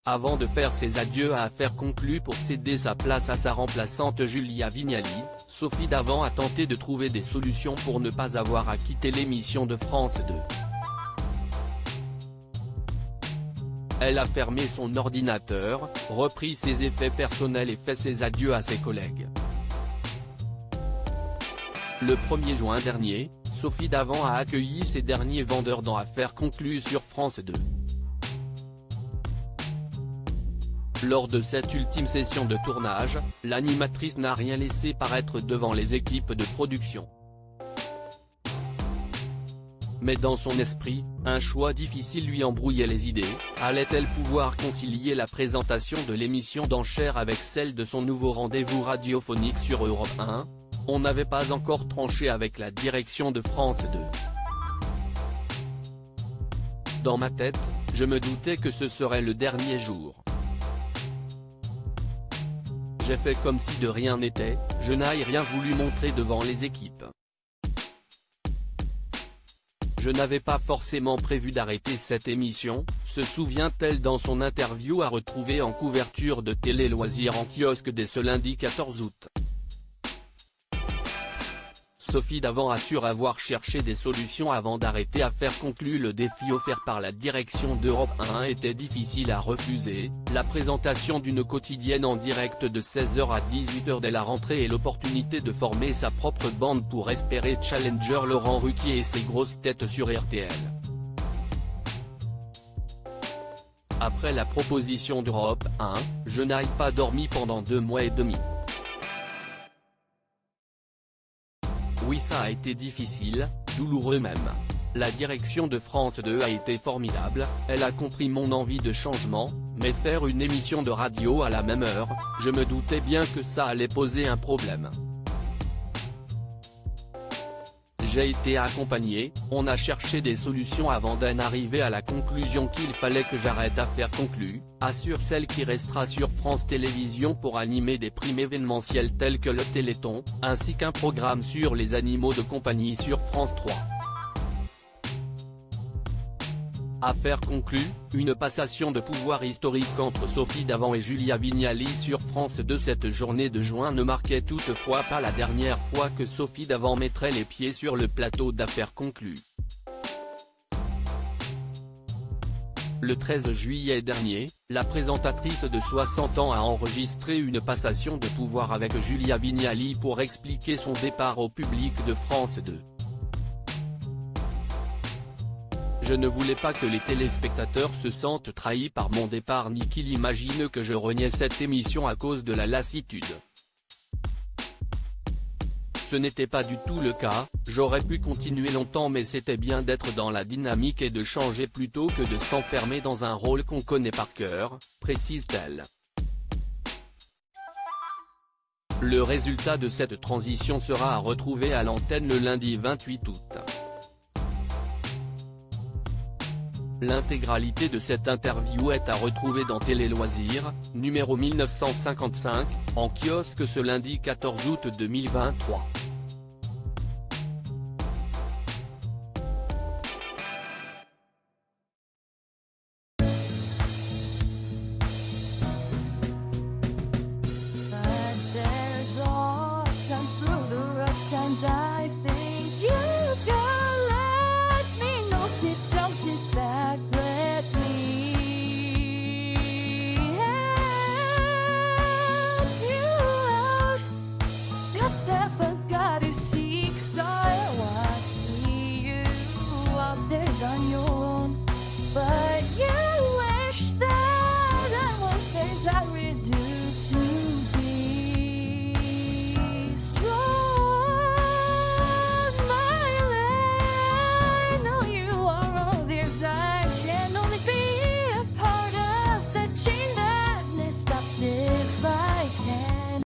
Avant de faire ses adieux à Affaires conclues pour céder sa place à sa remplaçante Julia Vignali, Sophie Davant a tenté de trouver des solutions pour ne pas avoir à quitter l'émission de France 2. Elle a fermé son ordinateur, repris ses effets personnels et fait ses adieux à ses collègues. Le 1er juin dernier, Sophie Davant a accueilli ses derniers vendeurs dans Affaires conclues sur France 2. Lors de cette ultime session de tournage, l'animatrice n'a rien laissé paraître devant les équipes de production. Mais dans son esprit, un choix difficile lui embrouillait les idées. Allait-elle pouvoir concilier la présentation de l'émission d'enchères avec celle de son nouveau rendez-vous radiophonique sur Europe 1 ? On n'avait pas encore tranché avec la direction de France 2. Dans ma tête, je me doutais que ce serait le dernier jour. J'ai fait comme si de rien n'était, je n'ai rien voulu montrer devant les équipes. Je n'avais pas forcément prévu d'arrêter cette émission, se souvient-elle dans son interview à retrouver en couverture de Télé Loisirs en kiosque dès ce lundi 14 août. Sophie Davant assure avoir cherché des solutions avant d'arrêter Affaires conclues. Le défi offert par la direction d'Europe 1 était difficile à refuser, la présentation d'une quotidienne en direct de 16h à 18h dès la rentrée et l'opportunité de former sa propre bande pour espérer challenger Laurent Ruquier et ses grosses têtes sur RTL. Après la proposition d'Europe 1, je n'ai pas dormi pendant 2 mois et demi. Oui, ça a été difficile, douloureux même. La direction de France 2 a été formidable, elle a compris mon envie de changement, mais faire une émission de radio à la même heure, je me doutais bien que ça allait poser un problème. J'ai été accompagné, on a cherché des solutions avant d'en arriver à la conclusion qu'il fallait que j'arrête Affaires conclues, assure celle qui restera sur France Télévisions pour animer des primes événementielles telles que le Téléthon, ainsi qu'un programme sur les animaux de compagnie sur France 3. Affaires conclues, une passation de pouvoir historique entre Sophie Davant et Julia Vignali sur France 2. Cette journée de juin ne marquait toutefois pas la dernière fois que Sophie Davant mettrait les pieds sur le plateau d'Affaires conclues. Le 13 juillet dernier, la présentatrice de 60 ans a enregistré une passation de pouvoir avec Julia Vignali pour expliquer son départ au public de France 2. Je ne voulais pas que les téléspectateurs se sentent trahis par mon départ ni qu'ils imaginent que je reniais cette émission à cause de la lassitude. Ce n'était pas du tout le cas, j'aurais pu continuer longtemps mais c'était bien d'être dans la dynamique et de changer plutôt que de s'enfermer dans un rôle qu'on connaît par cœur, précise-t-elle. Le résultat de cette transition sera à retrouver à l'antenne le lundi 28 août. L'intégralité de cette interview est à retrouver dans Télé Loisirs, numéro 1955, en kiosque ce lundi 14 août 2023. But there's all times through the rough times I feel